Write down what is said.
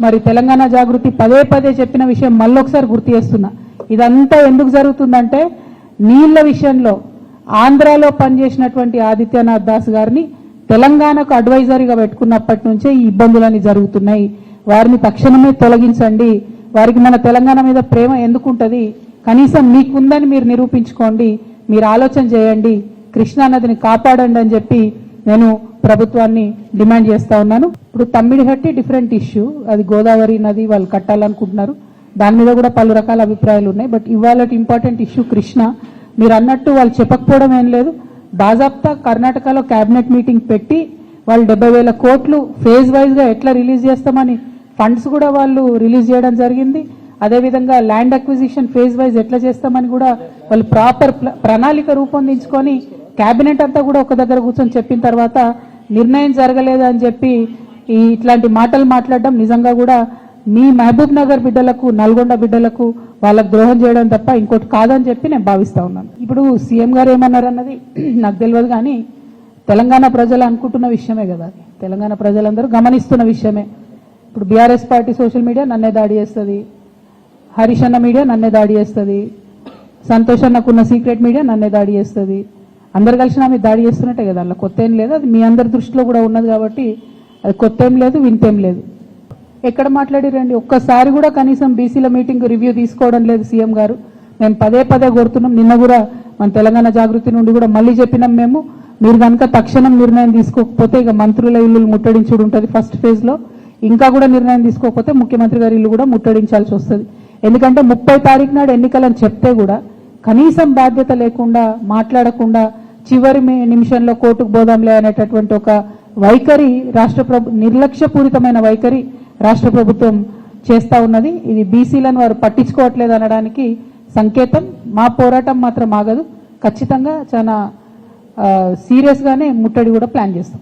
మరి తెలంగాణ జాగృతి పదే పదే చెప్పిన విషయం మళ్ళొకసారి గుర్తు చేస్తున్నా. ఇదంతా ఎందుకు జరుగుతుందంటే నీళ్ల విషయంలో ఆంధ్రాలో పనిచేసినటువంటి ఆదిత్యనాథ్ దాస్ గారిని తెలంగాణకు అడ్వైజరీగా పెట్టుకున్నప్పటి నుంచే ఈ ఇబ్బందులన్నీ జరుగుతున్నాయి. వారిని తక్షణమే తొలగించండి. వారికి మన తెలంగాణ మీద ప్రేమ ఎందుకుంటది, కనీసం మీకుందని మీరు నిరూపించుకోండి, మీరు ఆలోచన చేయండి, కృష్ణానదిని కాపాడండి అని చెప్పి నేను ప్రభుత్వాన్ని డిమాండ్ చేస్తా ఉన్నాను. ఇప్పుడు తమ్మిడిహట్టి డిఫరెంట్ ఇష్యూ, అది గోదావరి నది వాళ్ళు కట్టాలనుకుంటున్నారు, దాని మీద కూడా పలు రకాల అభిప్రాయాలు ఉన్నాయి. బట్ ఇవాళ ఇంపార్టెంట్ ఇష్యూ కృష్ణ. మీరు అన్నట్టు వాళ్ళు చెప్పకపోవడం ఏం లేదు, బాజాప్తా కర్ణాటకలో క్యాబినెట్ మీటింగ్ పెట్టి వాళ్ళు 70,000 కోట్లు ఫేజ్ వైజ్గా ఎట్లా రిలీజ్ చేస్తామని ఫండ్స్ కూడా వాళ్ళు రిలీజ్ చేయడం జరిగింది. అదేవిధంగా ల్యాండ్ అక్విజిషన్ ఫేజ్ వైజ్ ఎట్లా చేస్తామని కూడా వాళ్ళు ప్రాపర్ ప్రణాళిక రూపొందించుకొని క్యాబినెట్ అంతా కూడా ఒక దగ్గర కూర్చొని చెప్పిన తర్వాత నిర్ణయం జరగలేదు అని చెప్పి ఇట్లాంటి మాటలు మాట్లాడడం నిజంగా కూడా మీ మహబూబ్ నగర్ బిడ్డలకు, నల్గొండ బిడ్డలకు వాళ్ళకు ద్రోహం చేయడం తప్ప ఇంకోటి కాదని చెప్పి నేను భావిస్తా ఉన్నాను. ఇప్పుడు సీఎం గారు ఏమన్నారు అన్నది నాకు తెలియదు, కానీ తెలంగాణ ప్రజలు అనుకుంటున్న విషయమే కదా, తెలంగాణ ప్రజలందరూ గమనిస్తున్న విషయమే. ఇప్పుడు బీఆర్ఎస్ పార్టీ సోషల్ మీడియా నన్నే దాడి చేస్తుంది, హరీష్ అన్న మీడియా నన్నే దాడి చేస్తుంది, సంతోష్ అన్నకున్న సీక్రెట్ మీడియా నన్నే దాడి చేస్తుంది, అందరు కలిసి నా మీద దాడి చేస్తున్నట్టే కదా, అలా కొత్త ఏం లేదు, అది మీ అందరి దృష్టిలో కూడా ఉన్నది కాబట్టి అది కొత్త ఏం లేదు, వింతేం లేదు. ఎక్కడ మాట్లాడిరండి, ఒక్కసారి కూడా కనీసం బీసీల మీటింగ్ రివ్యూ తీసుకోవడం లేదు సీఎం గారు. మేము పదే పదే కోరుతున్నాం, నిన్న కూడా మన తెలంగాణ జాగృతి నుండి కూడా మళ్ళీ చెప్పినాం మేము, మీరు కనుక తక్షణం నిర్ణయం తీసుకోకపోతే ఇక మంత్రుల ఇల్లు ముట్టడించుడు ఉంటుంది ఫస్ట్ ఫేజ్ లో, ఇంకా కూడా నిర్ణయం తీసుకోకపోతే ముఖ్యమంత్రి గారి ఇల్లు కూడా ముట్టడించాల్సి వస్తుంది. ఎందుకంటే 30 తారీఖు నాడు ఎన్నికలని చెప్తే కూడా కనీసం బాధ్యత లేకుండా మాట్లాడకుండా చివరి నిమిషంలో కోర్టుకు పోదాంలే అనేటటువంటి ఒక వైఖరి నిర్లక్ష్యపూరితమైన వైఖరి రాష్ట్ర ప్రభుత్వం చేస్తా ఉన్నది. ఇది బీసీలను వారు పట్టించుకోవట్లేదు అనడానికి సంకేతం. మా పోరాటం మాత్రం ఆగదు, ఖచ్చితంగా చాలా సీరియస్ గానే ముట్టడి కూడా ప్లాన్ చేస్తాం.